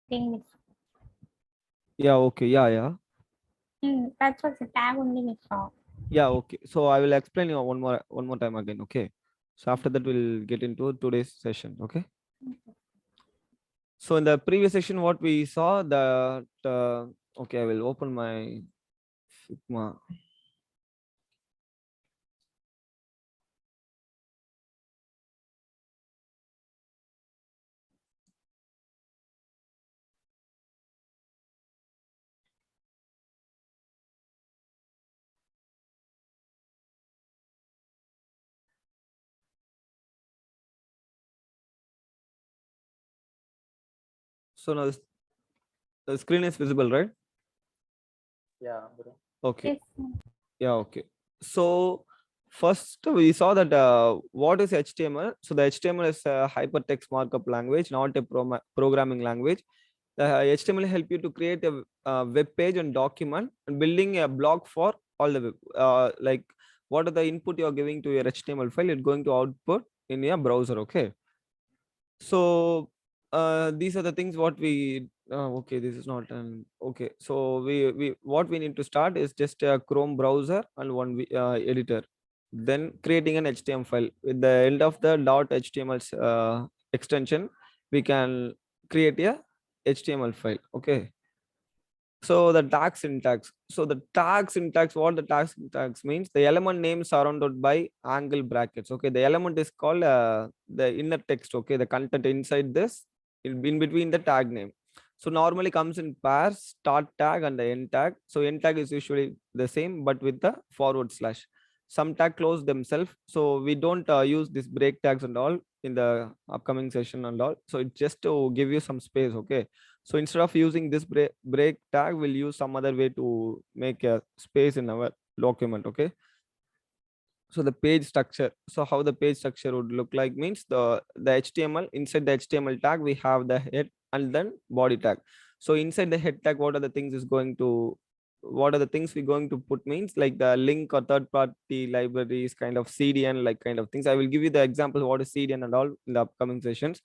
thing. Yeah, okay. Yeah. That was the tag only we saw. Yeah, okay. So I will explain you one more time again, okay? So after that we'll get into today's session, okay? So in the previous session, what we saw that okay, I will open my Figma. So now the screen is visible, right? Yeah, bro. Okay. Yes. Yeah, okay. So first we saw that what is HTML? So the HTML is a hypertext markup language, not a programming language. The HTML help you to create a web page and document and building a blog for all the web. Like what are the input you are giving to your HTML file? It's going to output in your browser. Okay. So these are the things what we okay, this is not an okay. So we what we need to start is just a Chrome browser and one editor, then creating an HTML file. With the end of the .html extension, we can create a HTML file. Okay. So the tag syntax. So the tag syntax, what the tag syntax means, the element name surrounded by angle brackets. Okay, the element is called the inner text. Okay, the content inside this in between the tag name. So normally comes in pairs, start tag and the end tag. So end tag is usually the same, but with the forward slash. Some tag close themselves. So we don't use this break tags and all in the upcoming session and all. So it's just to give you some space. Okay. So instead of using this break tag, we'll use some other way to make a space in our document. Okay. So the page structure. So how the page structure would look like means the HTML, inside the HTML tag, we have the head and then body tag. So inside the head tag, what are the things we're going to put means like the link or third party libraries, kind of CDN, like kind of things. I will give you the example of what is CDN and all in the upcoming sessions.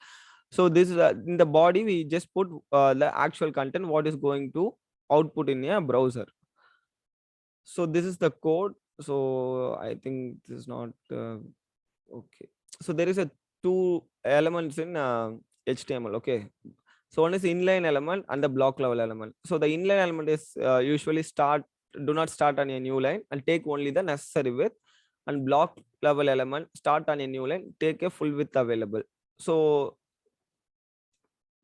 So this is in the body, we just put the actual content, what is going to output in a browser. So this is the code. So I think this is not okay. So there is a two elements in HTML. Okay. So one is inline element and the block level element. So the inline element is usually do not start on a new line and take only the necessary width, and block level element start on a new line, take a full width available. So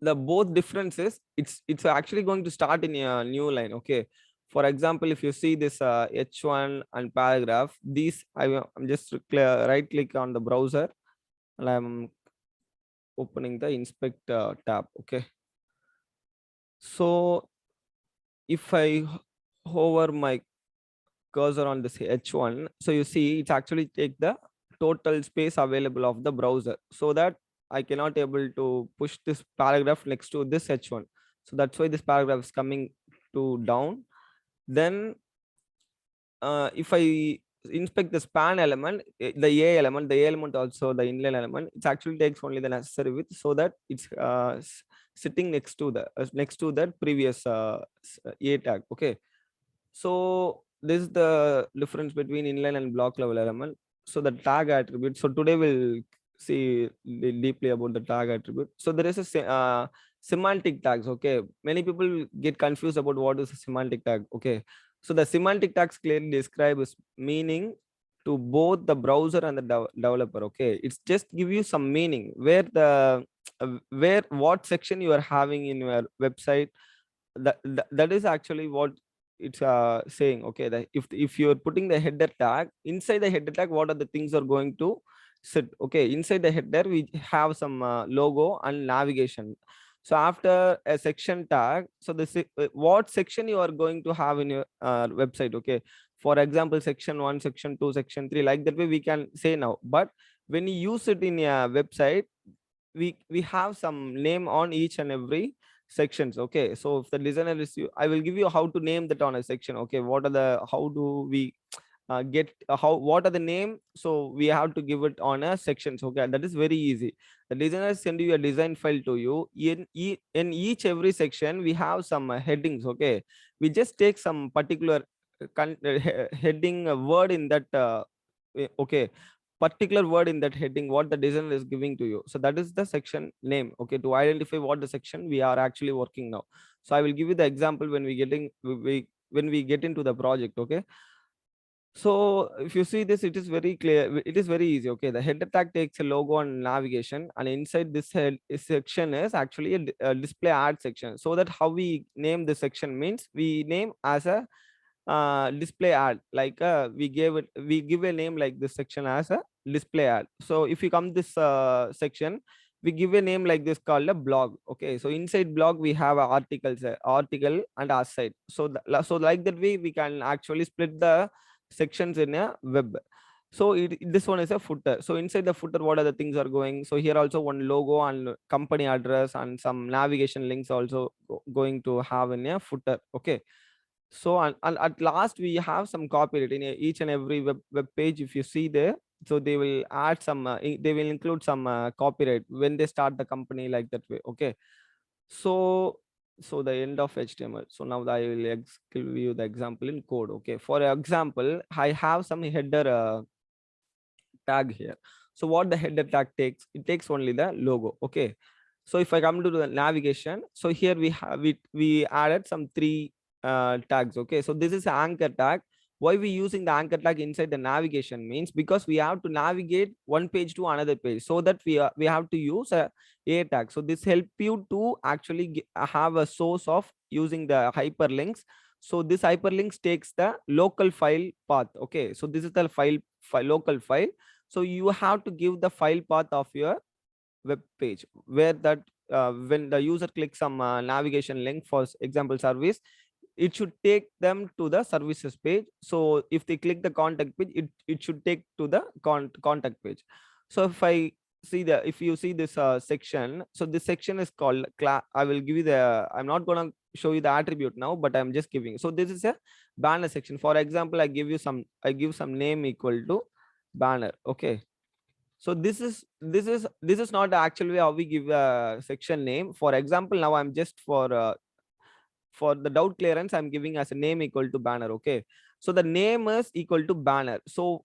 the both differences, it's actually going to start in a new line. Okay. For example, if you see this h1 and paragraph, these I'm just right click on the browser and I'm opening the inspect tab. Okay. So if I hover my cursor on this h1, so you see it's actually take the total space available of the browser, so that I cannot able to push this paragraph next to this h1. So that's why this paragraph is coming to down. Then if I inspect the span element, the a element also the inline element, it actually takes only the necessary width, so that it's sitting next to that previous a tag. Okay. So this is the difference between inline and block level element. So the tag attribute. So today we'll see deeply about the tag attribute. So there is a semantic tags. Okay, many people get confused about what is a semantic tag. Okay, so the semantic tags clearly describe its meaning to both the browser and the developer. Okay, it's just give you some meaning where where what section you are having in your website. That is actually what it's saying. Okay, that if you're putting the header tag, inside the header tag, what are the things are going to sit. Okay, inside the header we have some logo and navigation. So after a section tag, so this what section you are going to have in your website. Okay, for example, section 1, section 2, section 3, like that way we can say now. But when you use it in a website, we have some name on each and every sections. Okay, so if the listener is you, I will give you how to name that on a section. Okay, what are the how do we get what are the name, so we have to give it on a sections. Okay, that is very easy. The designer send you a design file to you. In each every section we have some headings. Okay, we just take some particular heading word in that okay, particular word in that heading what the designer is giving to you. So that is the section name. Okay, to identify what the section we are actually working now. So I will give you the example when when we get into the project. Okay, so if you see this, it is very clear. It is very easy. Okay, the header tag takes a logo and navigation, and inside this section is actually a display ad section. So that how we name the section means we name as a display ad, like we give a name like this section as a display ad. So if you come this section, we give a name like this called a blog. Okay, so inside blog we have articles, article and aside. So so like that way we can actually split the sections in a web. So this one is a footer. So inside the footer, what are the things are going? So here also one logo and company address and some navigation links also going to have in a footer. Okay, so and at last we have some copyright in each and every web page. If you see there, so they will add some they will include some copyright when they start the company, like that way. Okay, so the end of HTML. So now I will give you the example in code. Okay, for example, I have some header tag here. So what the header tag takes, it takes only the logo. Okay, so if I come to the navigation, so here we have it, we added some three tags. Okay, so this is an anchor tag. Why we using the anchor tag inside the navigation means because we have to navigate one page to another page, so that we have to use a tag. So this help you to actually have a source of using the hyperlinks. So this hyperlinks takes the local file path. Okay, so this is the local file. So you have to give the file path of your web page, where that when the user clicks some navigation link, for example service, it should take them to the services page. So if they click the contact page, it should take to the contact page. So if I see if you see this section, so this section is called I will give you the, I'm not going to show you the attribute now, but I'm just giving. So this is a banner section. For example, I give some name equal to banner. Okay, so this is not the actual way how we give a section name. For example, now I'm just for the doubt clearance, I'm giving as a name equal to banner. Okay, so the name is equal to banner. So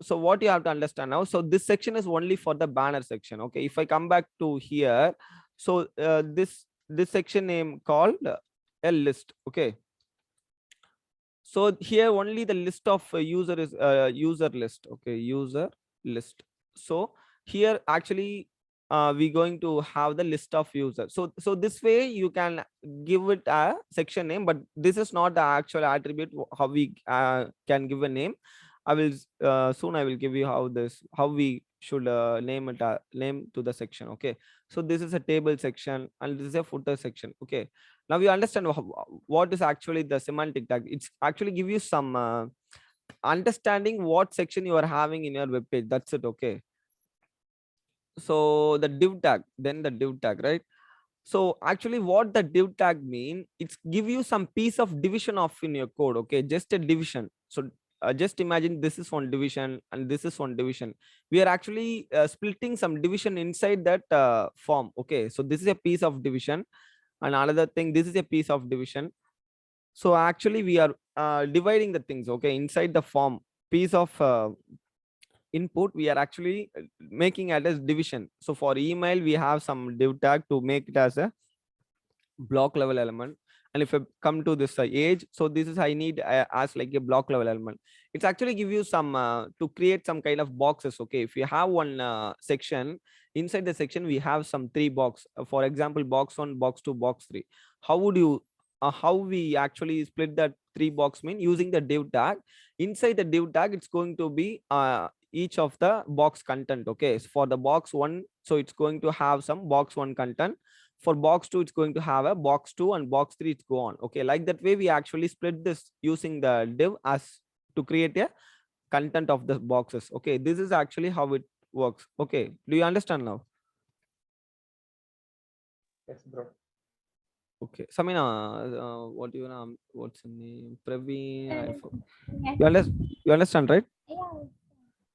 what you have to understand now, so this section is only for the banner section. Okay, if I come back to here, so this section name called a list. Okay, so here only the list of user is user list. Okay, user list. So here actually we're going to have the list of users. So this way you can give it a section name, but this is not the actual attribute how we can give a name. I will soon I will give you how we should name it name to the section. Okay, so this is a table section and this is a footer section. Okay, now you understand what is actually the semantic tag. It's actually give you some understanding what section you are having in your web page. That's it. Okay, so the div tag, then the div tag, right? So actually what the div tag mean, it's give you some piece of division of in your code. Okay, just a division. So just imagine this is one division and this is one division. We are actually splitting some division inside that form. Okay, so this is a piece of division, and another thing, this is a piece of division. So actually we are dividing the things. Okay, inside the form piece of input, we are actually making it as division. So for email we have some div tag to make it as a block level element. And if I come to this age, so this is I need as like a block level element. It's actually give you some to create some kind of boxes. Okay, if you have one section, inside the section we have some three box, for example box 1, box 2, box 3. How would you how we actually split that three box mean using the div tag. Inside the div tag, it's going to be each of the box content. Okay, so for the box 1, so it's going to have some box 1 content. For box 2, it's going to have a box 2, and box 3 it's go on. Okay, like that way we actually split this using the div as to create a content of the boxes. Okay, this is actually how it works. Okay, do you understand now? Yes, bro. Okay, Samina, what you know? What's the name? Praveen. Yes. You understand, right? Yeah.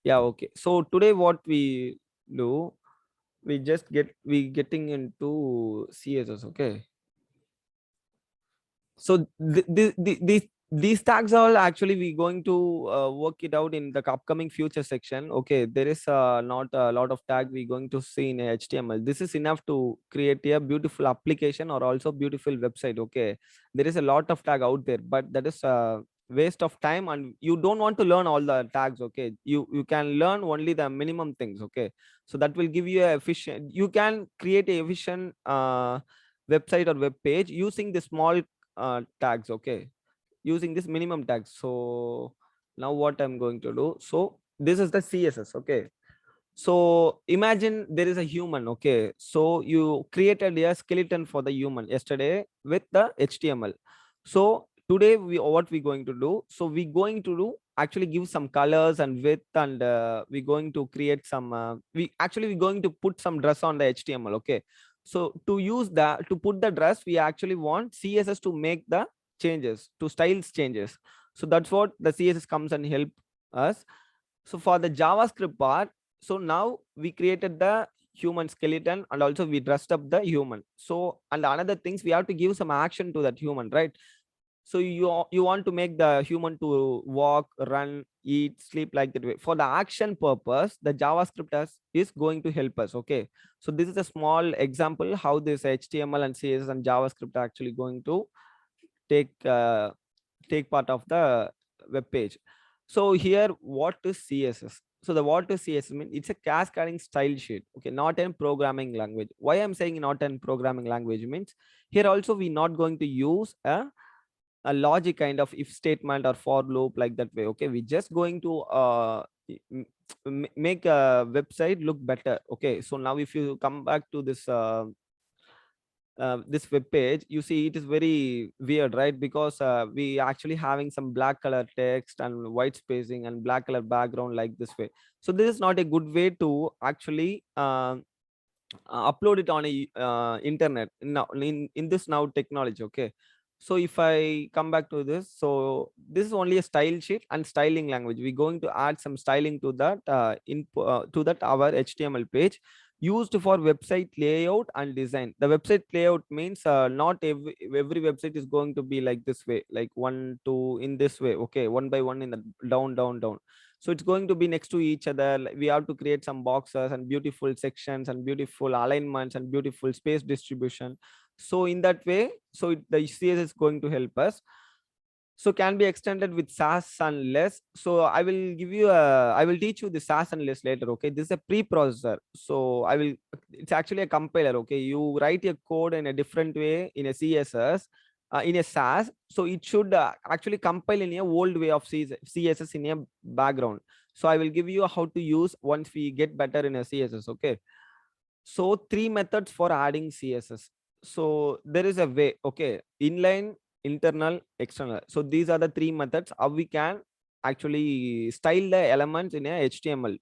Yeah. Okay. So today, what we do, we getting into CSS. Okay. So these tags are actually we going to work it out in the upcoming future section. Okay, there is not a lot of tag we going to see in HTML. This is enough to create a beautiful application or also beautiful website. Okay, there is a lot of tag out there, but that is a waste of time and you don't want to learn all the tags. Okay, you can learn only the minimum things. Okay, so that will give you a efficient, you can create a efficient website or web page using the small tags. Okay, using this minimum tags. So now what I'm going to do, so this is the CSS. Okay, so imagine there is a human. Okay, so you created a skeleton for the human yesterday with the HTML. So today we what we going to do, so we going to do actually give some colors and width, and we going to create some we going to put some dress on the HTML. Okay, so to use that, to put the dress, we actually want CSS to make the changes, to styles changes. So that's what the CSS comes and help us. So for the JavaScript part, so now we created the human skeleton and also we dressed up the human. So and another things, we have to give some action to that human, right? So you want to make the human to walk, run, eat, sleep, like that way. For the action purpose, the JavaScript is going to help us. Okay, so this is a small example how this HTML and CSS and JavaScript are actually going to take take part of the web page. So here, what is CSS? So the what is CSS mean? It's a cascading style sheet. Okay, not in programming language. Why I'm saying not in programming language means here also we not going to use a logic kind of if statement or for loop like that way. Okay, we just going to make a website look better. Okay, so now if you come back to this web page, you see it is very weird, right? Because we actually having some black color text and white spacing and black color background like this way. So this is not a good way to actually upload it on a internet now in this now technology. Okay, so if I come back to this, so this is only a style sheet and styling language. We're going to add some styling to that to that our HTML page used for website layout and design. The website layout means not every website is going to be like this way, like one two in this way. Okay, one by one in the down down down. So it's going to be next to each other. We have to create some boxes and beautiful sections and beautiful alignments and beautiful space distribution. So in that way, so the CSS is going to help us. So can be extended with SAS and less. So I will teach you the SAS and less later. Okay, this is a preprocessor. So it's actually a compiler. Okay, you write your code in a different way in a CSS, in a SAS. So it should actually compile in a old way of CSS in a background. So I will give you how to use once we get better in a CSS. Okay, so three methods for adding CSS. So there is a way. Okay, inline, internal, external. So these are the three methods how we can actually style the elements in a HTML.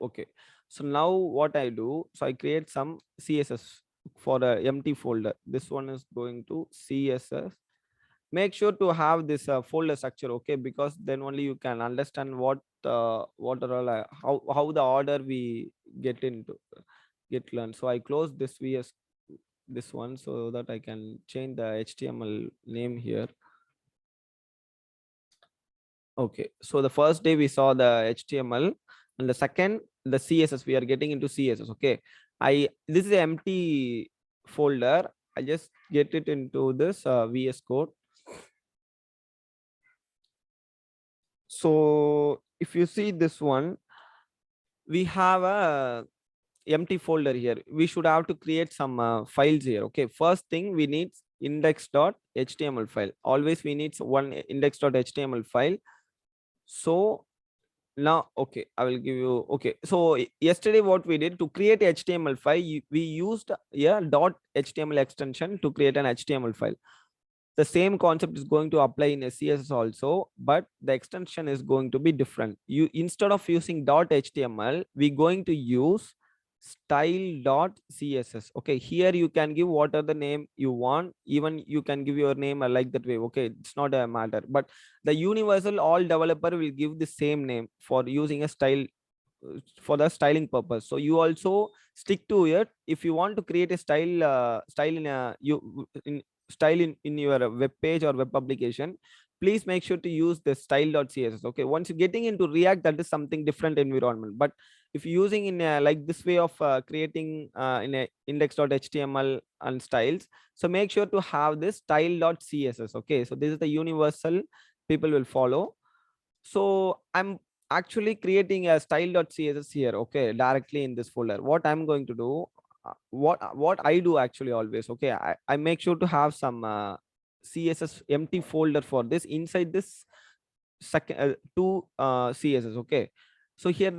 Okay, so now what I do, so I create some CSS for the empty folder. This one is going to CSS. Make sure to have this folder structure. Okay, because then only you can understand what are all how the order we get into get learned. So I close this VS, this one, so that I can change the HTML name here. Okay, so the first day we saw the HTML and the second the CSS. We are getting into CSS. Okay, this is an empty folder. I just get it into this VS Code. So if you see this one, we have a empty folder here. We should have to create some files here. Okay, first thing we need index.html file. Always we need one index.html file. So now, okay, I will give you. Okay, so yesterday what we did to create a HTML file, we used a .html extension to create an HTML file. The same concept is going to apply in a CSS also, but the extension is going to be different. You, instead of using .html, we're going to use style.css. Okay, here you can give what are the name you want. Even you can give your name like that way. Okay, it's not a matter, but the universal all developer will give the same name for using a style for the styling purpose. So you also stick to it. If you want to create a style in a in your web page or web application, please make sure to use the style.css. Okay, once you're getting into React, that is something different environment. But if you're using in a, like this way of creating in a index.html and styles, so make sure to have this style.css. Okay, so this is the universal people will follow. So I'm actually creating a style.css here. Okay, directly in this folder. What I'm going to do, what I do actually always, okay, I make sure to have some css empty folder for this inside this second two css. Okay, so here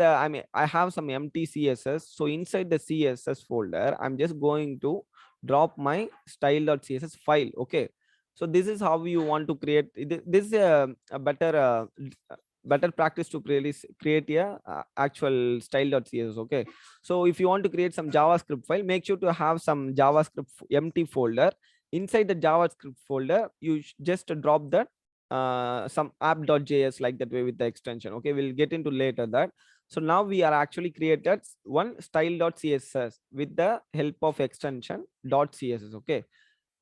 I have some empty css. So inside the css folder, I'm just going to drop my style.css file. Okay, so this is how you want to create this is a better practice to create a actual style.css. Okay, so if you want to create some javascript file, make sure to have some javascript empty folder. Inside the javascript folder, you just drop that some app.js like that way with the extension. Okay, we'll get into later that. So now we are actually created one style.css with the help of extension .css. Okay,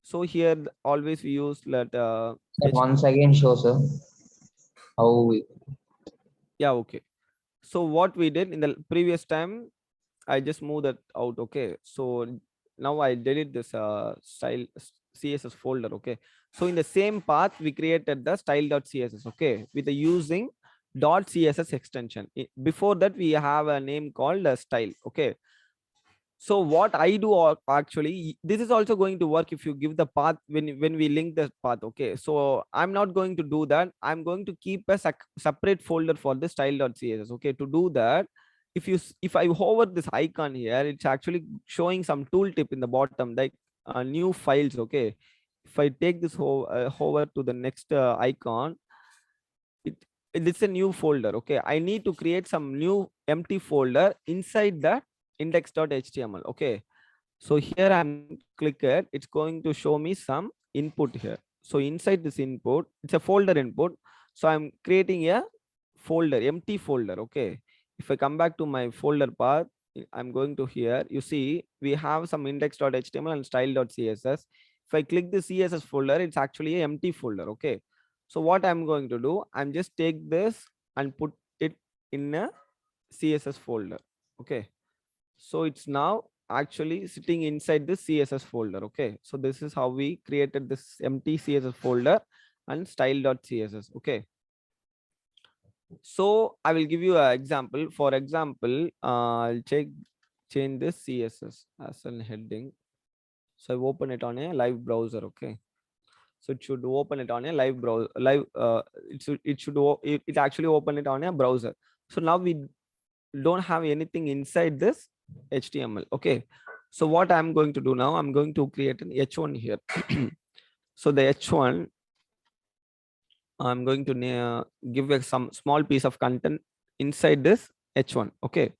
so here always we use that Sir, once again show, sir, how we. yeah. Okay, so what we did in the previous time, I just moved that out. Okay, so now I delete this style css folder. Okay, so in the same path we created the style.css. Okay, with the using .css extension. Before that we have a name called style. Okay, so what I do actually, this is also going to work if you give the path when we link the path. Okay, so I'm not going to do that. I'm going to keep a separate folder for the style.css. Okay, to do that, if I hover this icon here, it's actually showing some tooltip in the bottom, like new files. Okay, if I take this hover to the next icon, it's a new folder. Okay, I need to create some new empty folder inside that index.html. Okay, so here I'm going to click it. It's going to show me some input here. So inside this input, it's a folder input. So I'm creating a folder, empty folder. Okay, if I come back to my folder path, I'm going to here. You see we have some index.html and style.css. If I click the css folder, it's actually an empty folder. Okay, so what I'm going to do, I'm just take this and put it in a css folder. Okay, so it's now actually sitting inside this css folder. Okay, so this is how we created this empty css folder and style.css. Okay, so I will give you an example. For example, I'll change this css as an heading. So I open it on a live browser. Okay, so it should open it on a live browser. It actually open it on a browser. So now we don't have anything inside this HTML. Okay, so what I'm going to do now, I'm going to create an h1 here. So the h1, I'm going to give some small piece of content inside this h1. Okay,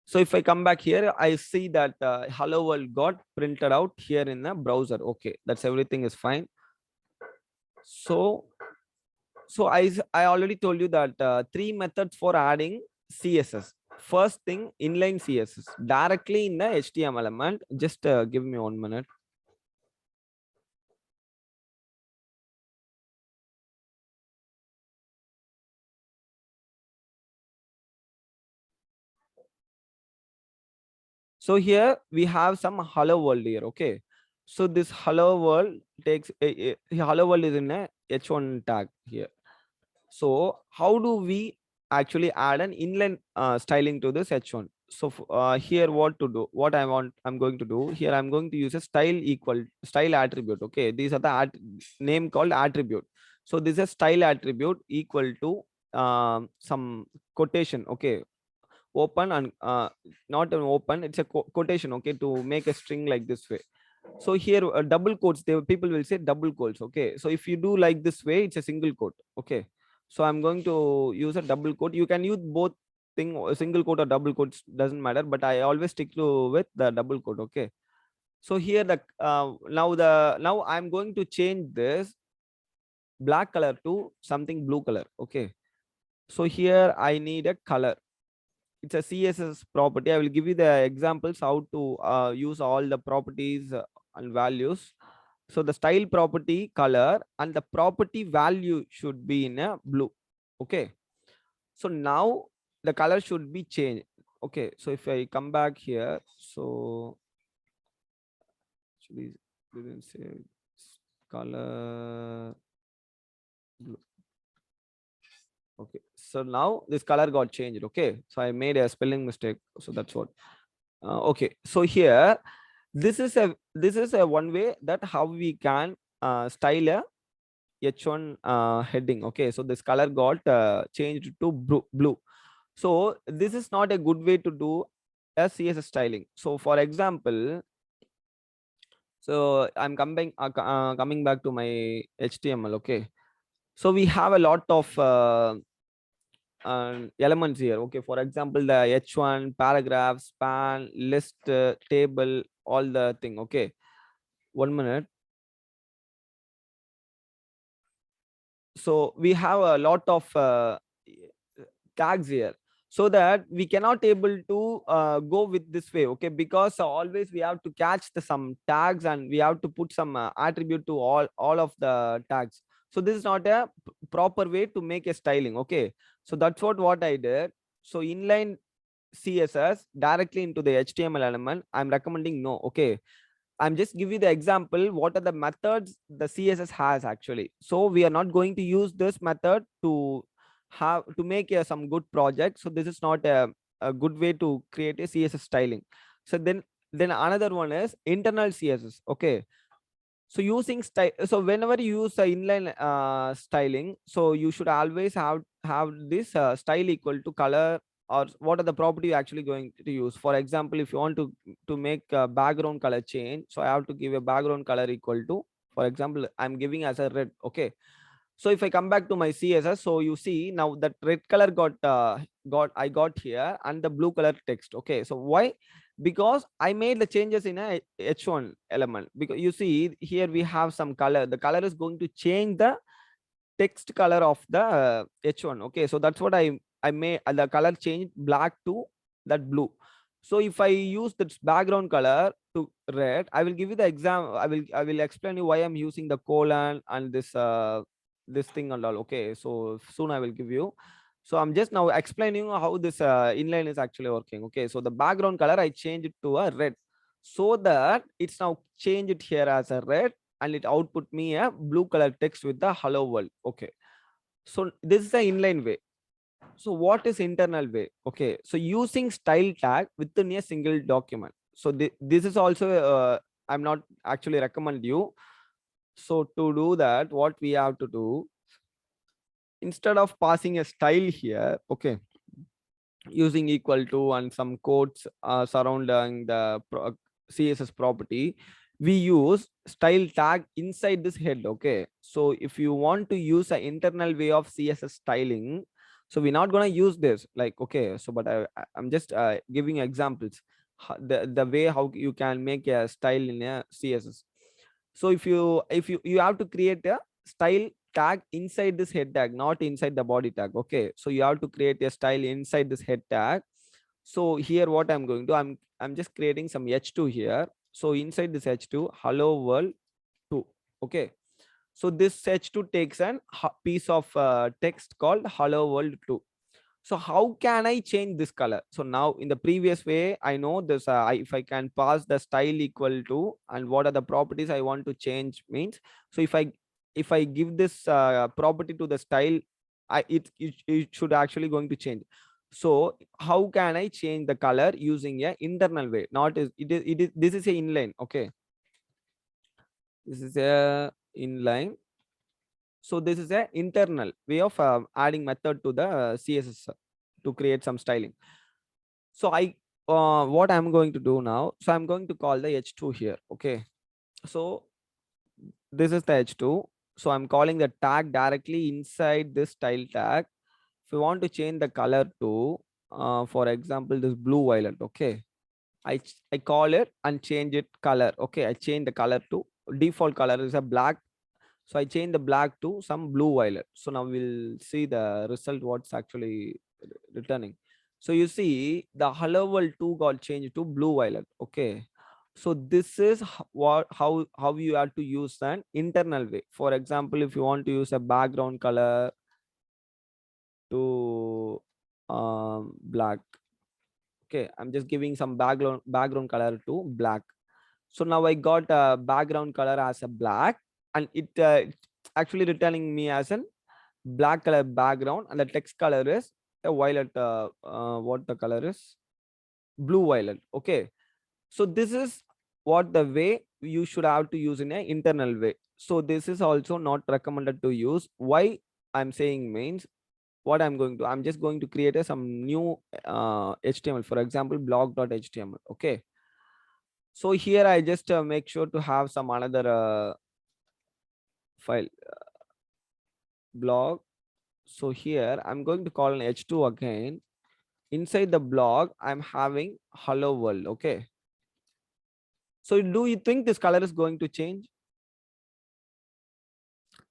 so if I come back here, I see that hello world got printed out here in the browser. Okay, that's everything is fine. So I already told you that 3 methods for adding css. First thing, inline css directly in the html element. Just give me 1 minute. So here we have some hello world here. Okay, so this hello world takes hello world is in a h1 tag here. So how do we actually add an inline styling to this h1? So here what to do, I'm going to do here, I'm going to use a style attribute. Okay, these are the name called attribute. So this is style attribute equal to some quotation. Okay, open and not an open, it's a quotation. Okay, to make a string like this way. So here double quotes, people will say double quotes. Okay, so if you do like this way, it's a single quote. Okay, so I'm going to use a double quote. You can use both thing, single quote or double quotes doesn't matter, but I always stick to with the double quote. Okay. So here now I'm going to change this black color to something blue color. Okay. So here I need a color. It's a CSS property. I will give you the examples how to use all the properties and values. So the style property color and the property value should be in a blue. Okay. So now the color should be changed. Okay. So if I come back here, so actually didn't say color blue. Okay. So now this color got changed. Okay. So I made a spelling mistake. So that's what. Okay. So here this is a one way that how we can style a H1 heading. Okay, so this color got changed to blue. So this is not a good way to do a CSS styling. So for example, so I'm coming back to my HTML. Okay, so we have a lot of elements here. Okay, for example, the H1 paragraph, span, list, table, all the thing. Okay, 1 minute. So we have a lot of tags here, so that we cannot able to go with this way. Okay, because always we have to catch some tags and we have to put some attribute to all of the tags. So this is not a proper way to make a styling. Okay, so that's what I did. So inline CSS directly into the HTML element, I'm recommending no. Okay, I'm just give you the example what are the methods the CSS has actually. So we are not going to use this method to make some good project. So this is not a good way to create a CSS styling. So then another one is internal CSS. Okay, so using style, so whenever you use inline styling, so you should always have this style equal to color, or what are the property you're actually going to use. For example, if you want to make a background color change, so I have to give a background color equal to, for example, I'm giving as a red. Okay, so if I come back to my CSS, so you see now that red color I got here, and the blue color text. Okay, so why? Because I made the changes in a H1 element. Because you see here we have some color. The color is going to change the text color of the H1. Okay, so that's what I made the color change black to that blue. So if I use this background color to red, I will give you the exam. I will explain you why I'm using the colon and this thing and all. Okay, so soon I will give you. So I'm just now explaining how this inline is actually working. Okay, so the background color I changed it to a red, so that it's now changed here as a red, and it output me a blue color text with the hello world. Okay, so this is the inline way. So what is internal way? Okay, so using style tag within a single document. So this is also I'm not actually recommend you. So to do that, what we have to do, instead of passing a style here, okay, using equal to and some quotes surrounding the CSS property, we use style tag inside this head. Okay, so if you want to use an internal way of CSS styling, so we're not going to use this, like, okay, so but I'm just giving examples, the way how you can make a style in a CSS. So if you have to create a style tag inside this head tag, not inside the body tag. Okay, so you have to create a style inside this head tag. So here what I'm going to, I'm just creating some h2 here. So inside this h2, hello world 2. Okay, so this h2 takes an piece of text called hello world 2. So how can I change this color? So now in the previous way, I know this, if I can pass the style equal to, and what are the properties I want to change means. So if I give this property to the style, it should actually going to change. So how can I change the color using a internal way? Not is it is this is a inline. Okay, this is a inline. So this is a internal way of adding method to the CSS to create some styling. So what I'm going to do now, so I'm going to call the h2 here. Okay, so this is the h2. So I'm calling the tag directly inside this style tag. If you want to change the color to, for example, this blue violet. Okay, I call it and change it color. Okay, I change the color to default color is a black. So I change the black to some blue violet. So now we'll see the result, what's actually returning. So you see the hello world 2 got changed to blue violet. Okay. So this is how you have to use an internal way. For example, if you want to use a background color to black. Okay, I'm just giving some background color to black. So now I got a background color as a black, and it's actually returning me as an black color background, and the text color is a violet. What the color is? Blue violet. Okay, so this is what the way you should have to use in an internal way. So this is also not recommended to use. Why I'm saying means, what I'm just going to create some new HTML, for example, blog.html. Okay, so here I just make sure to have some another file blog. So here I'm going to call an h2 again. Inside the blog I'm having hello world. Okay, so do you think this color is going to change?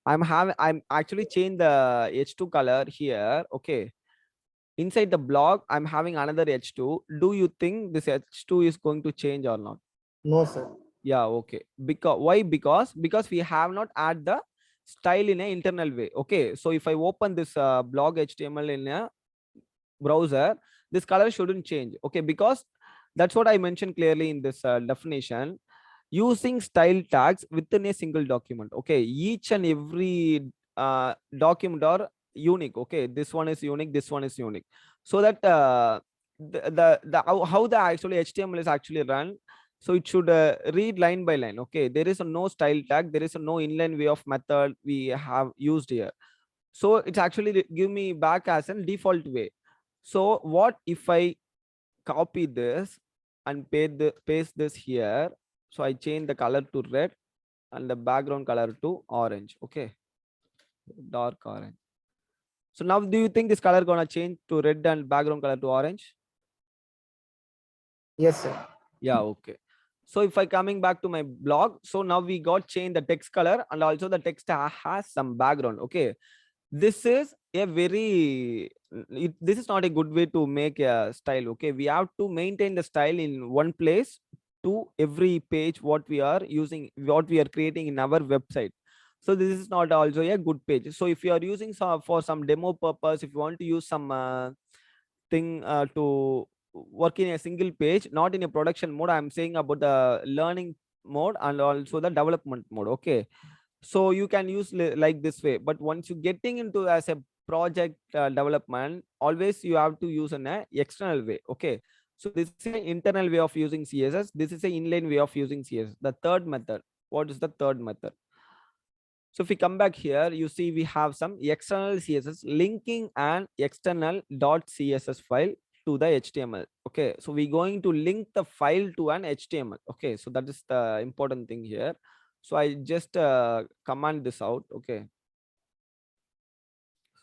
I'm actually changed the h2 color here. Okay, inside the blog I'm having another h2. Do you think this h2 is going to change or not? No, sir. Yeah, okay. Because why? Because we have not add the style in an internal way. Okay, so if I open this blog HTML in a browser, this color shouldn't change. Okay, because that's what I mentioned clearly in this definition. Using style tags within a single document. Okay, each and every document are unique. Okay, this one is unique, this one is unique, so that how the actually HTML is actually run. So it should read line by line. Okay, there is a no style tag, there is a no inline way of method we have used here. So it's actually give me back as a default way. So what if I copy this and paste this here? So I change the color to red and the background color to orange. Okay, dark orange. So now do you think this color gonna change to red and background color to orange? Yes, sir. Yeah, okay. So if I coming back to my blog, so now we got change the text color, and also the text has some background. Okay, this is a very this is not a good way to make a style. Okay, we have to maintain the style in one place to every page what we are using, what we are creating in our website. So this is not also a good page. So if you are using some for some demo purpose, if you want to use some thing to work in a single page, not in a production mode, I'm saying about the learning mode and also the development mode. Okay, so you can use like this way, but once you getting into as a project development, always you have to use an external way. Okay, so this is an internal way of using CSS, this is an inline way of using CSS. The third method, what is the third method? So if we come back here, you see we have some external CSS linking an external .css file to the HTML. Okay, so we're going to link the file to an HTML. Okay, so that is the important thing here. So I just command this out. Okay,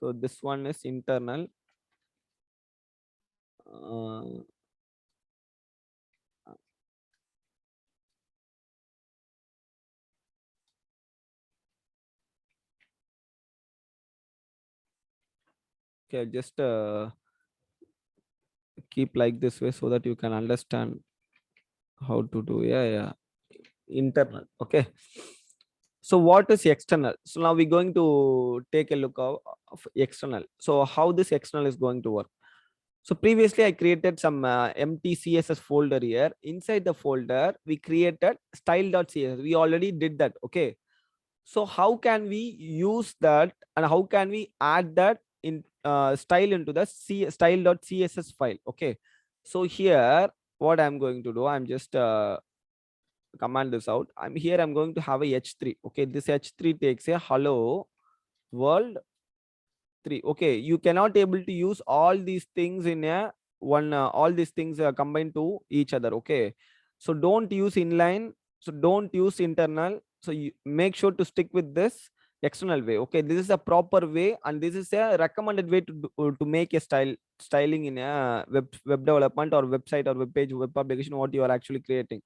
so this one is internal. Okay, just keep like this way so that you can understand how to do. Yeah, internal. Okay, so what is external? So now we're going to take a look of external. So how this external is going to work? So previously I created some empty CSS folder here. Inside the folder we created style.css. We already did that. Okay, so how can we use that, and how can we add that in style into the style.css file? Okay, so here what I'm going to do, I'm just command this out. I'm going to have a h3. Okay, this h3 takes a hello world 3. Okay, you cannot able to use all these things in a one all these things combined to each other. Okay, so don't use inline, so don't use internal, so you make sure to stick with this external way. Okay, this is a proper way, and this is a recommended way to make a styling in a web development or website or web page, web publication, what you are actually creating.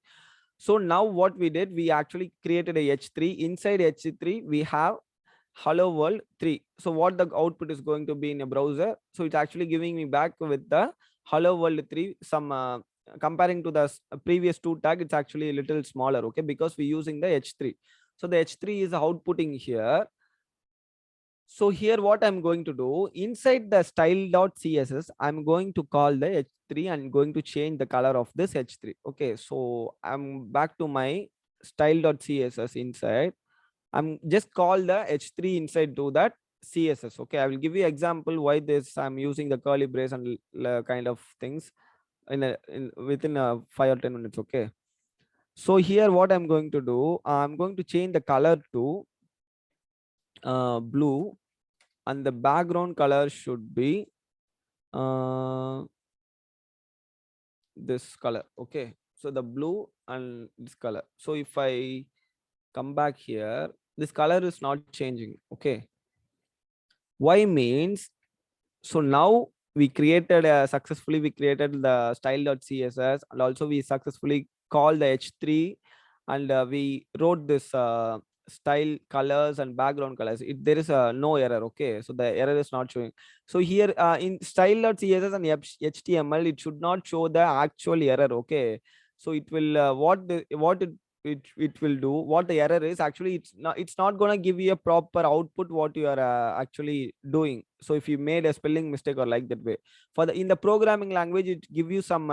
So now what we did, we actually created a h3. Inside h3 we have hello world 3. So what the output is going to be in a browser, so it's actually giving me back with the hello world 3. Some comparing to the previous two tag, it's actually a little smaller, okay, because we're using the h3. So the h3 is outputting here. So here what I'm going to do, inside the style.css, I'm going to call the h3 and going to change the color of this h3. Okay, so I'm back to my style.css inside. I'm just call the h3 inside to that css. Okay, I will give you example why this I'm using the curly brace and kind of things within 5 or 10 minutes. Okay, so here what I'm going to do, I'm going to change the color to blue, and the background color should be this color. Okay, so the blue and this color. So if I come back here, this color is not changing. Okay, why means, so now we created successfully we created the style.css, and also we successfully called the h3, and we wrote this style colors and background colors. There is no error. Okay, so the error is not showing. So here in style.css and html, it should not show the actual error. Okay, so it will it will do, what the error is actually, it's not going to give you a proper output what you are actually doing. So if you made a spelling mistake or like that way, for the in the programming language, it give you some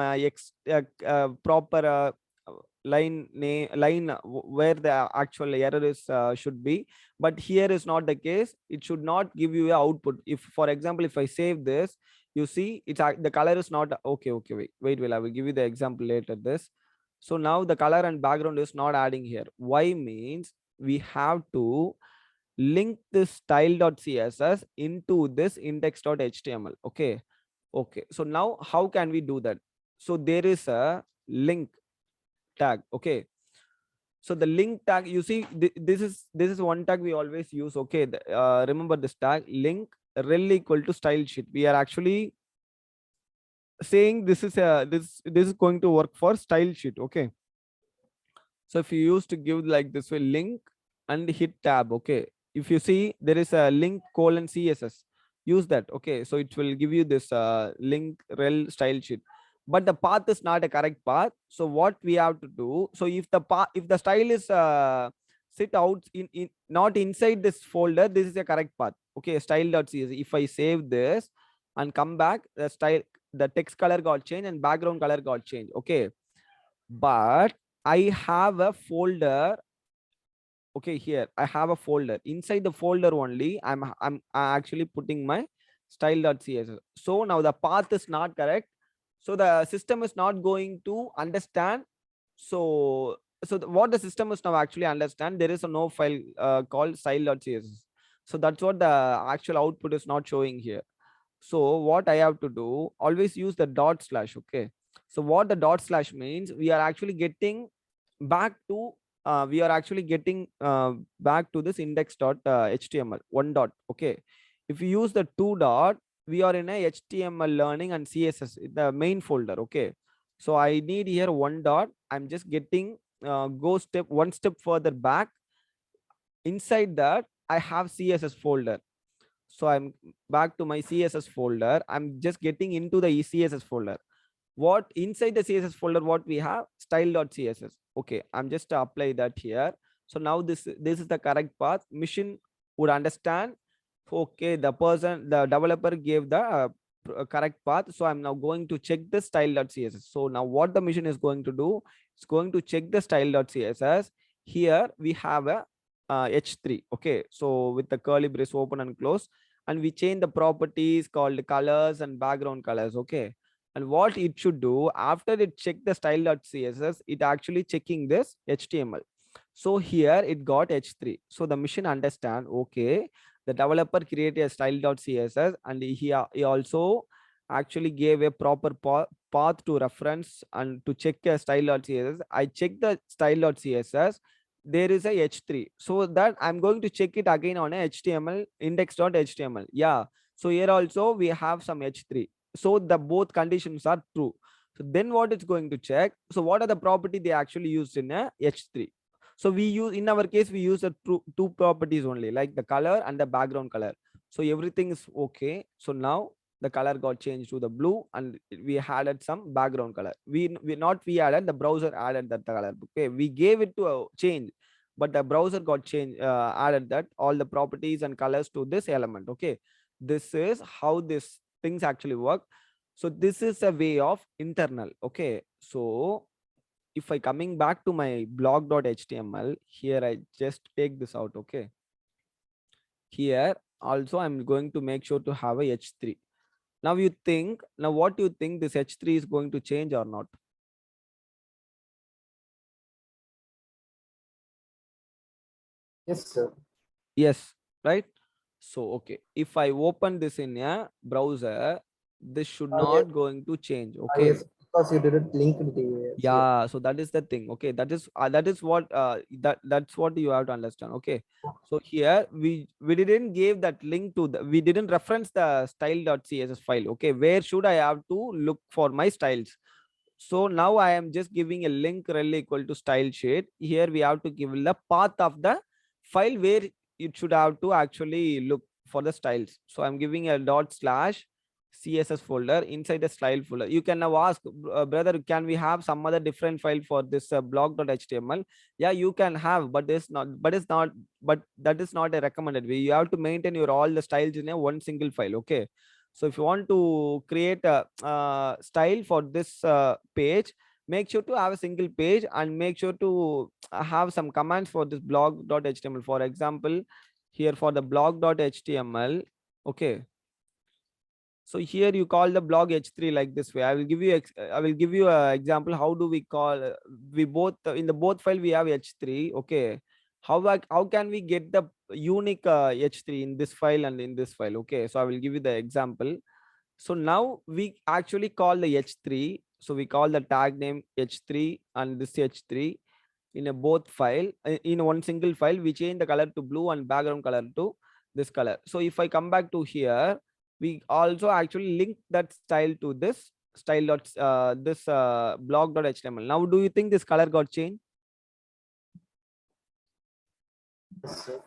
proper line where the actual error is should be. But here is not the case. It should not give you a output. If for example, if I save this, you see it's the color is not okay. Wait, I will give you the example later this. So now the color and background is not adding here. Why means, we have to link this style.css into this index.html. Okay, so now how can we do that? So there is a link tag. Okay, so the link tag, you see, this is one tag we always use. Okay, remember this tag link rel equal to style sheet. We are actually saying this is going to work for style sheet. Okay, so if you used to give like this way, link and hit tab. Okay, if you see there is a link colon css, use that. Okay, so it will give you this link rel style sheet, but the path is not a correct path. So what we have to do, so if the path, if the style is sit out in not inside this folder, this is a correct path. Okay, style.css, if I save this and come back, the style, the text color got changed and background color got changed. Okay, but I have a folder. Okay, here I have a folder. Inside the folder only, I'm actually putting my style.css. So now the path is not correct. So the system is not going to understand. So what the system is now actually understand, there is a no file called style.css. So that's what the actual output is not showing here. So what I have to do, always use the dot slash. Okay, so what the dot slash means, we are actually getting back to back to this index.html one dot. Okay, if you use the two dot, we are in a html learning and css, the main folder. Okay, so I need here one dot. I'm just getting go one step further back. Inside that I have css folder. So I'm back to my css folder. I'm just getting into the css folder. What inside the css folder, what we have, style.css. Okay, I'm just to apply that here. So now this is the correct path. Machine would understand. Okay, the developer gave the correct path. So I'm now going to check the style.css. So now what the machine is going to do, it's going to check the style.css. Here we have a h3. Okay, so with the curly brace open and close, and we change the properties called colors and background colors. Okay, and what it should do, after it check the style.css, it actually checking this html. So here it got h3. So the machine understand, okay, the developer created a style.css, and he also actually gave a proper path to reference and to check a style.css. I check the style.css. there is a h3, so that I'm going to check it again on a html index.html. Yeah, so here also we have some h3, so the both conditions are true. So then what it's going to check, so what are the property they actually used in a h3. So we use, in our case, we use a two properties only, like the color and the background color. So everything is okay. So now the color got changed to the blue, and we added some background color. We added, the browser added that color. Okay, we gave it to a change, but the browser got changed, added that all the properties and colors to this element. Okay, this is how this things actually work. So this is a way of internal. Okay, so if I coming back to my blog.html, here I just take this out. Okay, here also I'm going to make sure to have a h3. Now you think, now what do you think, this h3 is going to change or not? Yes, sir. Yes, right? So okay, if I open this in a browser, this should Yes. not going to change. Okay, Yes, because you didn't link the. yeah, so that is the thing. Okay, that is what that's what you have to understand. Okay, so here we didn't give that link to the, we didn't reference the style.css file. Okay, where should I have to look for my styles? So now I am just giving a link rel equal to style sheet. Here we have to give the path of the file where it should have to actually look for the styles. So I'm giving a dot slash css folder inside the style folder. You can now ask, brother, can we have some other different file for this blog.html? Yeah, you can have, but that is not a recommended way. You have to maintain your all the styles in a one single file. Okay, so if you want to create a style for this page, make sure to have a single page and make sure to have some commands for this blog.html. For example, here for the blog.html, okay, so here you call the blog h3 like this way. I will give you I will give you a example. How do we call, we both in the both file we have h3. Okay, how can we get the unique h3 in this file and in this file? Okay, so I will give you the example. So now we actually call the h3, so we call the tag name h3 and this h3 in a both file, in one single file. We change the color to blue and background color to this color. So if I come back to here, we also actually link that style to this style dot this blog.html. Now do you think this color got changed? Yes, sir.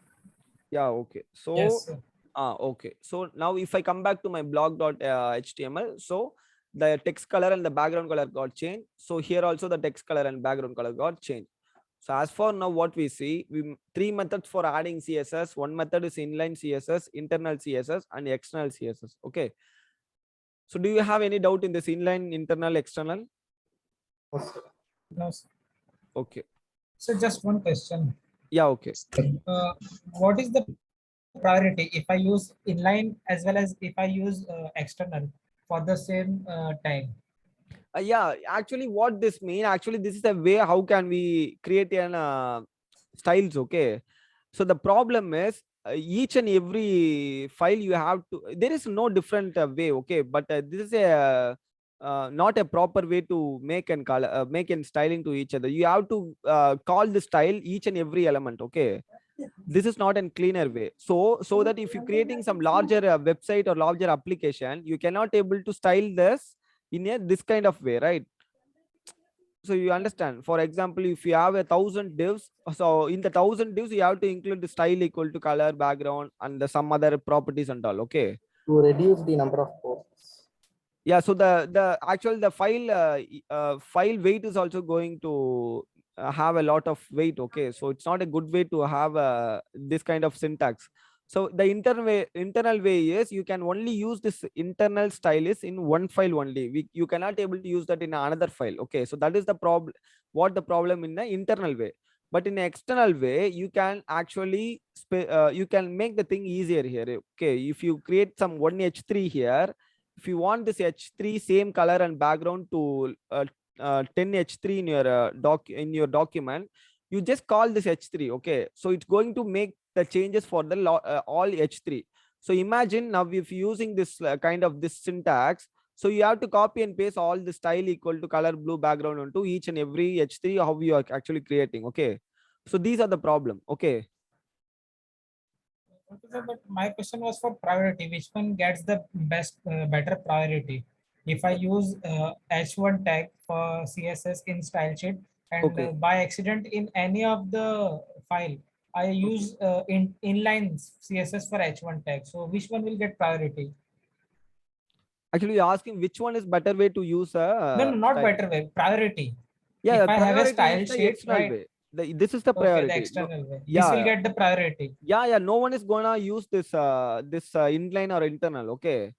Yeah, okay, so Yes, sir. okay, so now if I come back to my blog.html, so the text color and the background color got changed. So here also the text color and background color got changed. So as for now, what we see, three methods for adding css. One method is inline css, internal css, and external css. Okay, so do you have any doubt in this inline, internal, external? Yes, sir. No, sir. Okay, So just one question. yeah, okay. What is the priority if I use inline as well as if I use external for the same time? Yeah, actually what this mean, actually this is a way how can we create an styles. Okay, so the problem is each and every file you have to, there is no different way. Okay, but this is a not a proper way to make and color make and styling to each other. You have to call the style each and every element. Okay, this is not a cleaner way. So that if you're creating some larger website or larger application, you cannot able to style this in a this kind of way, right? So you understand, for example, if you have 1,000 divs, so in the 1,000 divs you have to include the style equal to color, background, and some other properties and all. Okay, To reduce the number of posts. yeah, so the actual the file weight is also going to have a lot of weight. Okay, so it's not a good way to have this kind of syntax. So the internal way is you can only use this internal style is in one file only. You cannot able to use that in another file. Okay, so that is the problem, what the problem in the internal way. But in the external way, you can actually you can make the thing easier here. Okay, if you create some one h3 here, if you want this h3 same color and background to 10 h3 in your document, you just call this h3. Okay, so it's going to make the changes for the all h3. So imagine now if you're using this kind of this syntax, so you have to copy and paste all the style equal to color blue background onto each and every h3 how you are actually creating. Okay, So these are the problem. Okay. Okay, sir, but my question was for priority. Which one gets the better priority? If I use H1 tag for CSS in style sheet and Okay. by accident in any of the file, I use inline CSS for H1 tag. So which one will get priority? Actually, you're asking which one is better way to use No, a no, not style. better way. Priority. Yeah, If the I have a priority is style the sheet, external right? way. This is the Okay, the priority. No, external way. This will yeah, get the priority. yeah. No one is gonna use this inline or internal. Okay.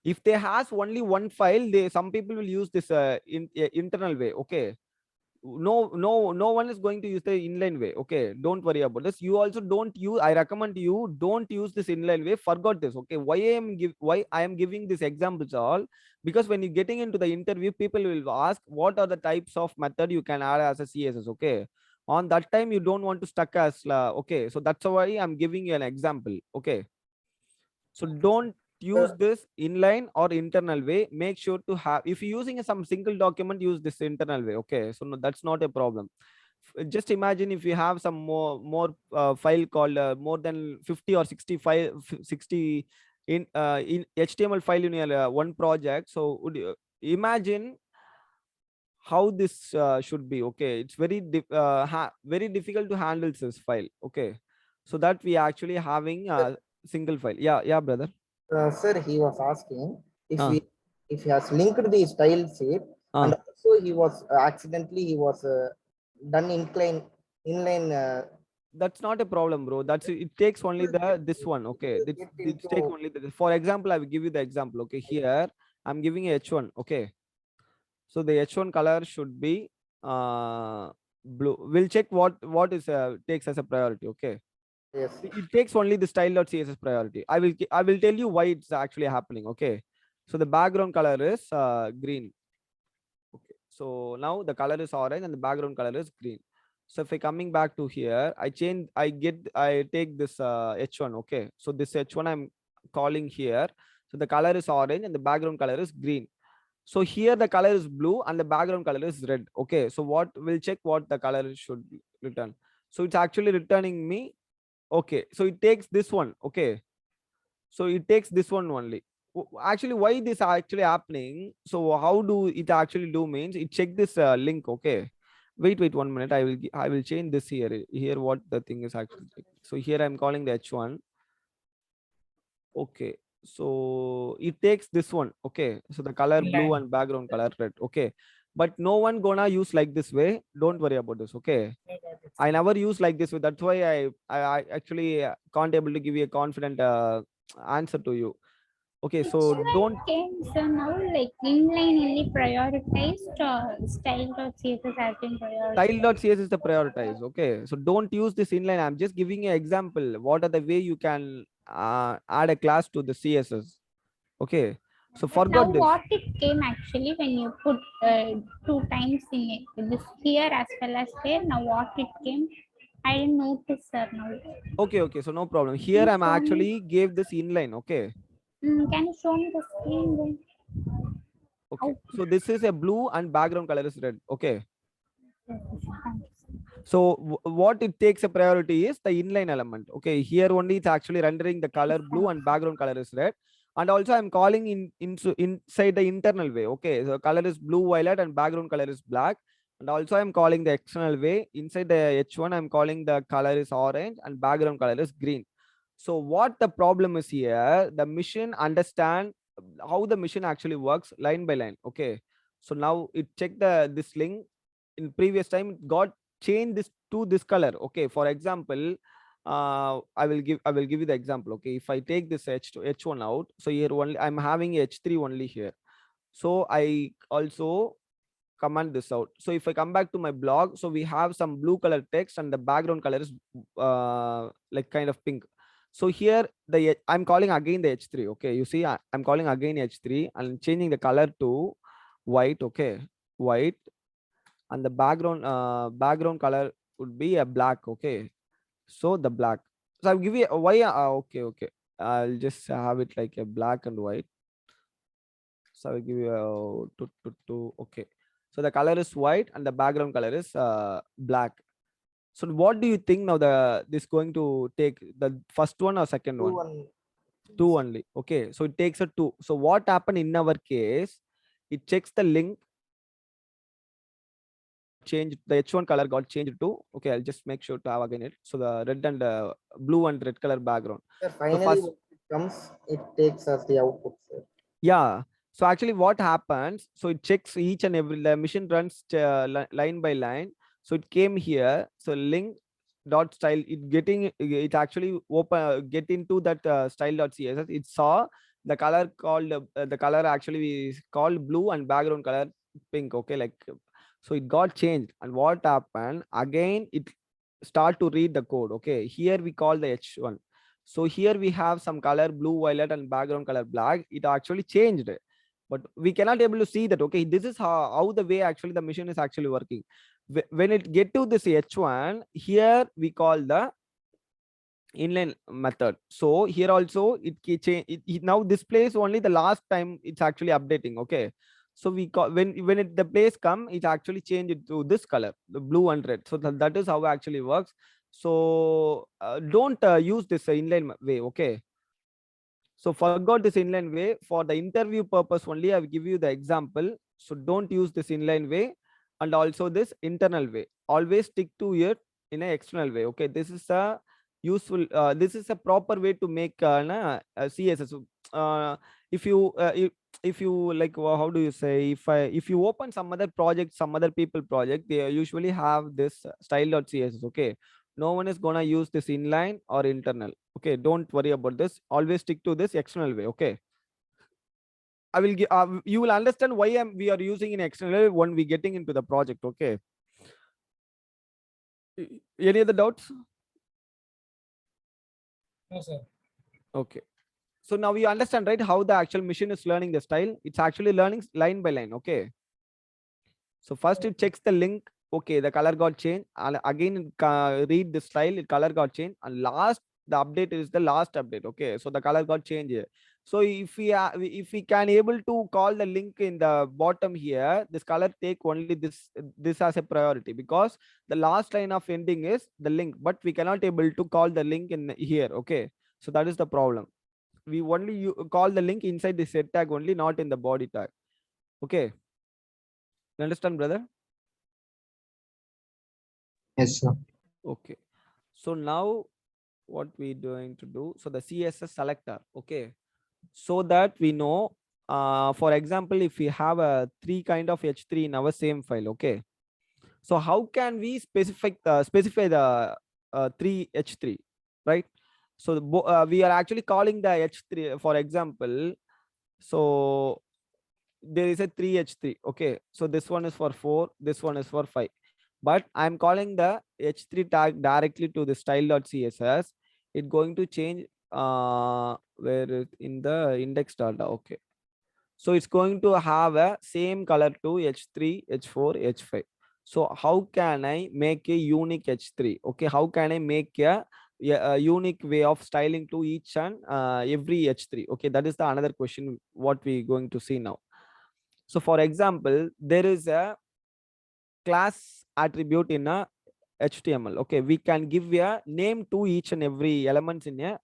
If they has only one file, some people will use this internal way. Okay. No one is going to use the inline way. Okay, don't worry about this. You also don't use, I recommend you don't use this inline way. Forgot this. Okay, why I am giving this examples all, because when you're getting into the interview, people will ask what are the types of method you can add as a CSS. Okay, on that time you don't want to stuck as okay, so that's why I'm giving you an example. Okay, so don't use this inline or internal way. Make sure to have, if you're using some single document, use this internal way. Okay, so no, that's not a problem. Just imagine if you have some more file called more than 50 or 60 in HTML file in your one project. So would you imagine how this should be? Okay, it's very difficult to handle this file. Okay, so that we actually having a single file. Yeah, brother. Sir, he was asking if uh, we if he has linked the style sheet uh. and also he was accidentally he was done incline inline That's not a problem, bro. That's it. Takes only will get, the this one. Okay, will this get it take into only the, for example, I will give you the example. Okay, here I'm giving a H1. Okay, so the H1 color should be blue. We'll check what is takes as a priority. Okay, yes. it takes only the style.css priority. I will tell you why it's actually happening. Okay, so the background color is green. Okay, so now the color is orange and the background color is green. So if I coming back to here, I take this H1. Okay, so this H1 I'm calling here. So the color is orange and the background color is green. So here the color is blue and the background color is red. Okay, so what we'll check what the color should return. So it's actually returning me. Okay, so it takes this one. Okay, so it takes this one only. Actually, why this actually happening? So how do it actually do means it check this link. Okay, wait 1 minute. I will change this here what the thing is actually checking. So here I'm calling the H1. Okay, so it takes this one. Okay, so the color blue Inline. and background color red. Okay, but no one gonna use like this way. Don't worry about this. Okay, I got it, I sir. never use like this way. That's why I actually can't able to give you a confident answer to you. Okay, Which so line don't came so now like inline only prioritized or style.css has been prioritized? style.cs is the prioritize. Okay, so don't use this inline. I'm just giving you an example. What are the way you can add a class to the CSS? Okay, so But now forgot this. what it came actually when you put two times in it, this here as well as there. Now what it came, I didn't notice sir now. Okay, so no problem. Can Here you I'm show me? actually gave this inline. Okay, Can you show me the screen then? okay. Oh, So this is a blue and background color is red. Okay. yes, thank you. So what it takes a priority is the inline element. Okay, here only it's actually rendering the color blue and background color is red. And also I'm calling inside the internal way. Okay, so color is blue, violet, and background color is black. And also I'm calling the external way. Inside the H1, I'm calling the color is orange and background color is green. So what the problem is here, the machine understand how the machine actually works line by line. Okay, so now it check this link. In previous time it got change this to this color. Okay, for example, I will give you the example. Okay, if I take this H1 out, so here only I'm having H3 only here. So I also comment this out. So if I come back to my blog, so we have some blue color text and the background color is like kind of pink. So here I'm calling again the H3. Okay, you see I'm calling again H3 and changing the color to white. Okay, white, and the background color would be a black. Okay, so the black, so I'll give you a why. Okay, I'll just have it like a black and white. So I'll give you a two. Okay, so the color is white and the background color is black. So what do you think now this going to take, the first one or second Two one? one. 2 only. Okay, so it takes a 2. So what happened in our case, it checks the link, changed, the H1 color got changed to, okay, I'll just make sure to have again it. So the red and blue and red color background. Sir, So finally, first, when it comes, it takes us the output, sir. yeah. So actually what happens, so it checks each and every, the machine runs line by line. So it came here, so link dot style, it actually get into that style dot css. It saw the color called the color actually is called blue and background color pink. Okay, like, so it got changed. And what happened again, it start to read the code. Okay, here we call the h1. So here we have some color blue, violet, and background color black. It actually changed, but we cannot able to see that. Okay, this is how the way actually the machine is actually working. When it get to this h1, here we call the inline method. So here also it now displays only the last time it's actually updating. Okay, so we call the place come, it actually change it to this color, the blue and red. So that is how it actually works. So don't use this inline way. Okay, so forgot this inline way for the interview purpose only. I will give you the example. So don't use this inline way, and also this internal way. Always stick to it in an external way. Okay, this is a useful. This is a proper way to make a CSS. Uh, if you if you like, how do you say? If you open some other project, some other people project, they usually have this style.css. Okay, no one is gonna use this inline or internal. Okay, don't worry about this. Always stick to this external way. Okay, I will give you will understand why we are using in external way when we getting into the project. Okay, any other doubts? No, sir. Okay, so now you understand, right, how the actual machine is learning the style. It's actually learning line by line. Okay, so first it checks the link. Okay, the color got changed, and again read the style, color got changed, and last the update is the last update. Okay, so the color got changed. So if we can able to call the link in the bottom here, this color take only this as a priority, because the last line of ending is the link, but we cannot able to call the link in here. Okay, so that is the problem. We only call the link inside the set tag only, not in the body tag. Okay, you understand, brother? Yes, sir. Okay, so now what we doing to do, so the css selector. Okay, so that we know, for example, if we have a 3 kind of h3 in our same file. Okay, so how can we specify the 3 h3, right? So we are actually calling the h3, for example. So there is a 3h3. Okay, so this one is for 4, this one is for 5, but I'm calling the h3 tag directly to the style.css. It's going to change where is in the index data. Okay, so it's going to have a same color to h3, h4, h5. So how can I make a unique h3? Okay, how can I make a unique way of styling to each and every h3? Okay, that is the another question what we going to see now. So for example, there is a class attribute in a HTML. Okay, we can give a name to each and every elements in a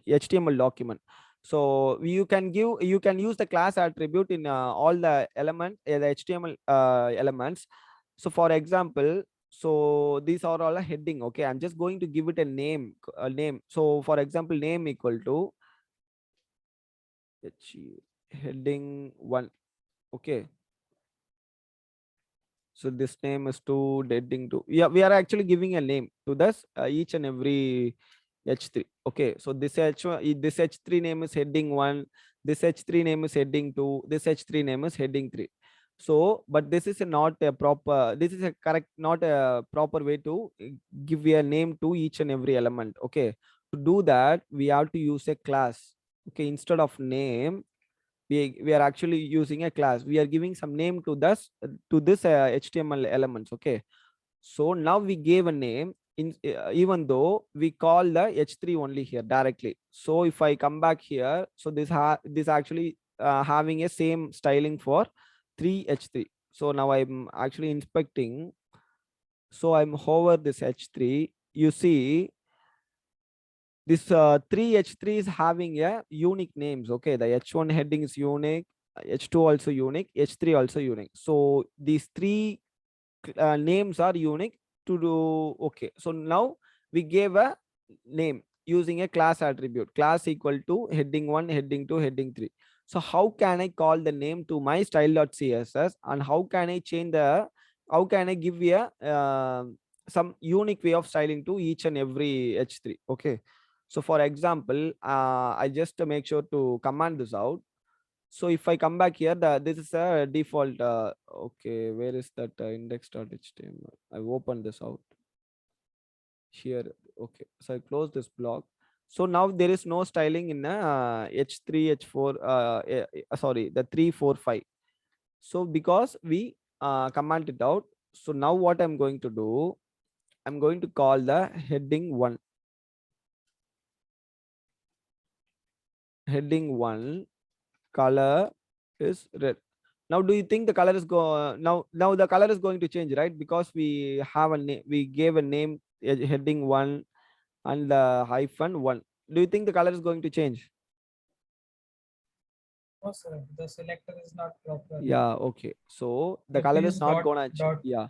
HTML document. So you can use the class attribute in all the the HTML elements. So for example, so these are all a heading. Okay, I'm just going to give it a name. So for example, name equal to heading 1. Okay, so this name is to heading 2. Yeah, we are actually giving a name to this each and every h3. Okay, so this h3 name is heading 1, this h3 name is heading 2, this h3 name is heading 3. So but this is not a proper, this is a correct, not a proper way to give a name to each and every element. Okay, to do that we have to use a class. Okay, instead of name, we are actually using a class. We are giving some name to this HTML elements. Okay, so now we gave a name in even though we call the h3 only here directly. So if I come back here, so this actually having a same styling for 3h3. So now I'm actually inspecting. So I'm over this H3. You see, this 3H3 is having a unique names. Okay, the H1 heading is unique, H2 also unique, H3 also unique. So these three names are unique to do. Okay, so now we gave a name using a class attribute, class equal to heading 1, heading 2, heading 3. So how can I call the name to my style.css, and how can I change the, how can I give a some unique way of styling to each and every H3? Okay, so for example, I just make sure to command this out. So if I come back here, this is a default. Okay, where is that index.html? I open this out here. Okay, so I close this block. So now there is no styling in H3, H4. Sorry, the 3, 4, 5. So because we command it out. So now what I'm going to do, I'm going to call the heading 1. Heading 1 color is red. Now do you think the color is now the color is going to change, right? Because we have a name, we gave a name, heading 1 and the hyphen 1. Do you think the color is going to change? No, sir. The selector is not proper. Yeah, okay, so the If color we is use not gonna change. Yeah,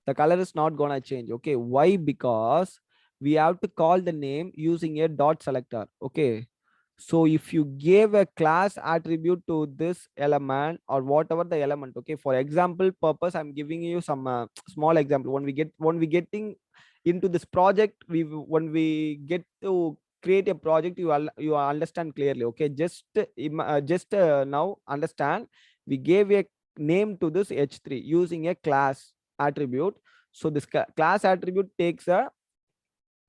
the color is not gonna change. Okay, why? Because we have to call the name using a dot selector. Okay, so if you gave a class attribute to this element or whatever the element, okay, for example purpose, I'm giving you some small example. When we getting into this project, when we get to create a project, you understand clearly. Okay, just now understand, we gave a name to this H3 using a class attribute. So this class attribute takes a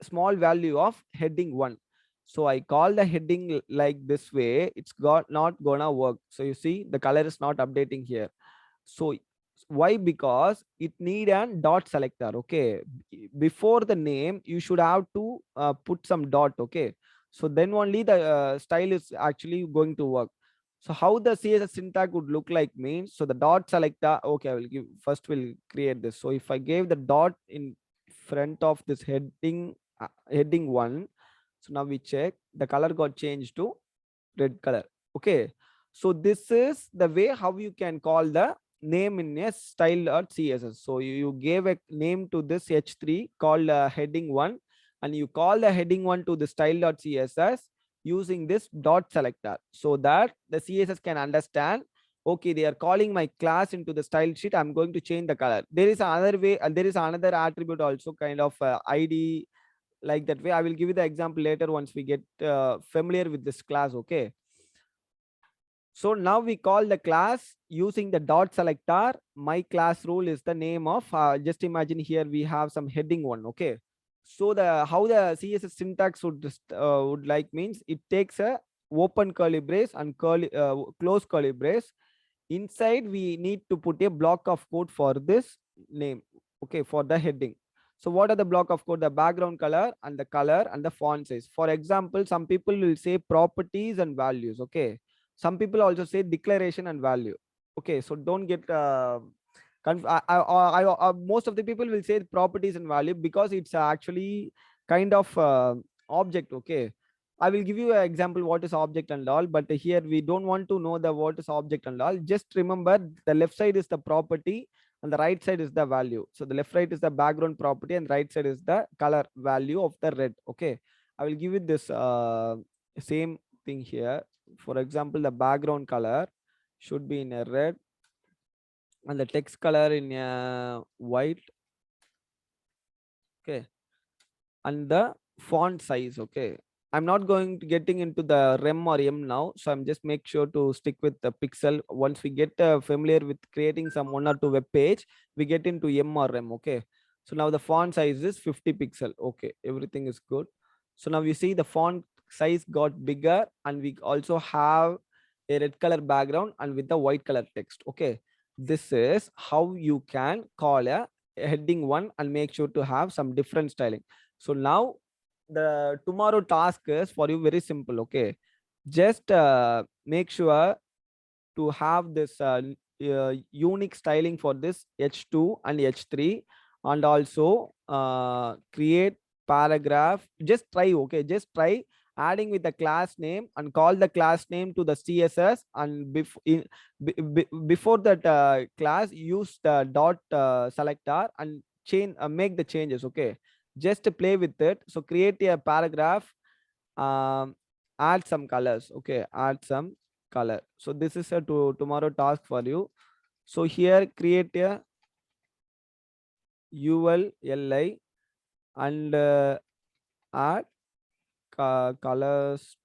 small value of heading 1. So I call the heading like this way, it's not gonna work. So you see the color is not updating here. So why? Because it need a dot selector. Okay, before the name you should have to put some dot. Okay, so then only the style is actually going to work. So how the CSS syntax would look like means, so the dot selector, okay, I will give, first we'll create this. So if I gave the dot in front of this heading 1, so now we check, the color got changed to red color. Okay, so this is the way how you can call the name in a style.css. So you gave a name to this H3 called heading 1, and you call the heading 1 to the style.css using this dot selector, so that the CSS can understand, okay, they are calling my class into the style sheet, I'm going to change the color. There is another way, and there is another attribute also, kind of ID, like that way. I will give you the example later once we get familiar with this class. Okay, so now we call the class using the dot selector. My class rule is the name of, just imagine here we have some heading 1. Okay, so the how the CSS syntax would like means, it takes a open curly brace and close curly brace. Inside we need to put a block of code for this name. Okay, for the heading. So what are the block of code? The background color and the font size. For example, some people will say properties and values. Okay, some people also say declaration and value. Okay, so don't get most of the people will say properties and value, because it's actually kind of object. Okay, I will give you an example what is object and all, but here we don't want to know the what is object and all. Just remember, the left side is the property and the right side is the value. So the left right is the background property and right side is the color value of the red. Okay, I will give you this same thing here. For example, the background color should be in a red and the text color in a white. Okay, and the font size. Okay, I'm not going to getting into the rem or m now, so I'm just make sure to stick with the pixel. Once we get familiar with creating some 1 or 2 web page, we get into m or rem. Okay, so now the font size is 50 pixel. Okay, everything is good. So now you see the font size got bigger, and we also have a red color background and with the white color text. Okay, this is how you can call a heading 1 and make sure to have some different styling. So now the tomorrow task is for you very simple. Okay, just make sure to have this unique styling for this H2 and H3, and also create paragraph. Just try, okay, just try adding with the class name and call the class name to the CSS, and before that class use the dot selector and change make the changes, okay. Just to play with it. So create a paragraph, um, add some colors, okay, add some color. So this is a tomorrow task for you. So here create a ULLI and add colors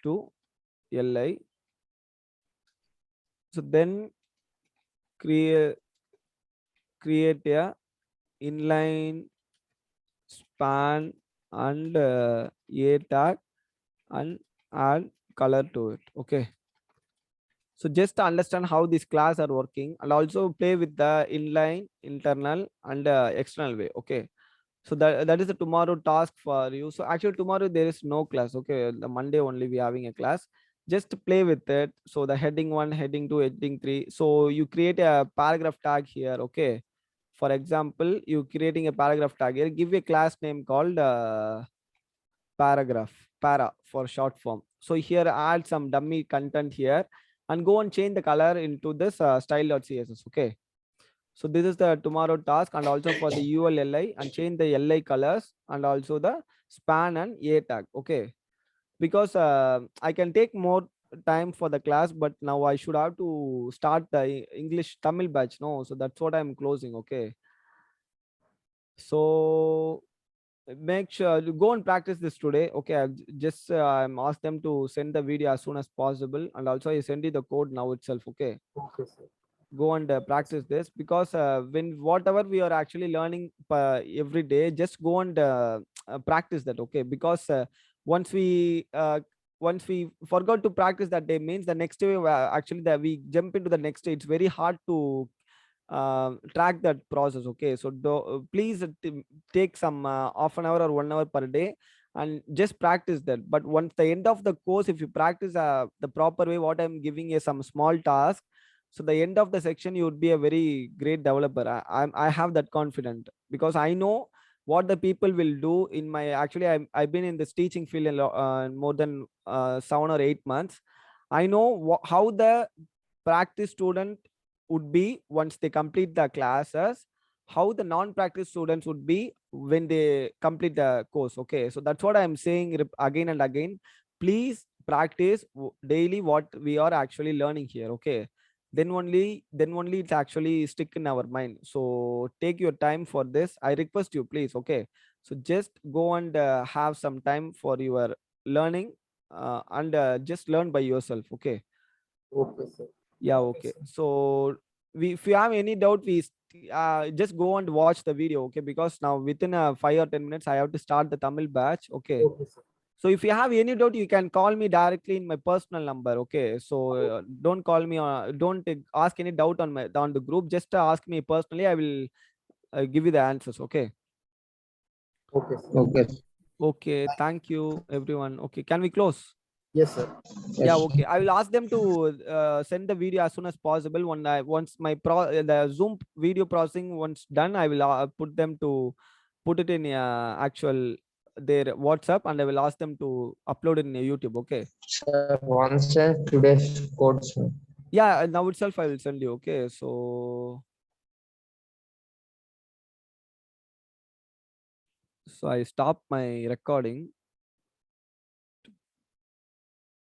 to LI. So then create a inline span and a tag and add color to it, okay. So just to understand how these class are working, and also play with the inline, internal and external way, okay. So that is the tomorrow task for you. So actually tomorrow there is no class, okay. The Monday only we having a class. Just play with it. So the heading 1, heading 2, heading 3. So you create a paragraph tag here, okay. For example, you creating a paragraph tag here, give a class name called para for short form. So here add some dummy content here and go and change the color into this style.css, okay. So this is the tomorrow task, and also for the ULLI, and change the LI colors and also the span and a tag, okay. Because I can take more time for the class, but now I should have to start the English Tamil batch, no. So that's what I'm closing, okay. So make sure you go and practice this today, okay. I'm asked them to send the video as soon as possible, and also I send you the code now itself, okay. Okay, sir. Go and practice this, because when whatever we are actually learning every day, just go and practice that, okay. Because once we forgot to practice that day, means the next day actually that we jump into the next day, it's very hard to track that process, okay. So please take some half an hour or 1 hour per day and just practice that. But once the end of the course, if you practice the proper way, what I'm giving is some small task, so the end of the section you would be a very great developer. I have that confidence, because I know what the people will do in my, actually I've been in this teaching field more than 7 or 8 months. I know how the practice student would be once they complete the classes, how the non-practice students would be when they complete the course, okay. So that's what I'm saying again and again. Please practice daily what we are actually learning here, okay. Then only it's actually stick in our mind. So take your time for this, I request you, please, okay. So just go and have some time for your learning, and just learn by yourself, okay. Okay, sir. Yeah, Okay, okay. sir. So if you have any doubt, just go and watch the video, okay. Because now within 5 or 10 minutes I have to start the Tamil batch, okay. Okay, sir. So if you have any doubt, you can call me directly in my personal number, okay. So don't call me don't ask any doubt on the group, just ask me personally. I will give you the answers, okay. Okay, sir. Okay. Okay, thank you everyone. Okay, can we close? Yes, sir. Yeah, Yes. okay. I will ask them to send the video as soon as possible. Once my the Zoom video processing once done, I will put them to put it in actual their WhatsApp, and I will ask them to upload it in YouTube. Okay. Sir, once today's code, sir. Yeah, now itself I will send you. Okay. So I stop my recording.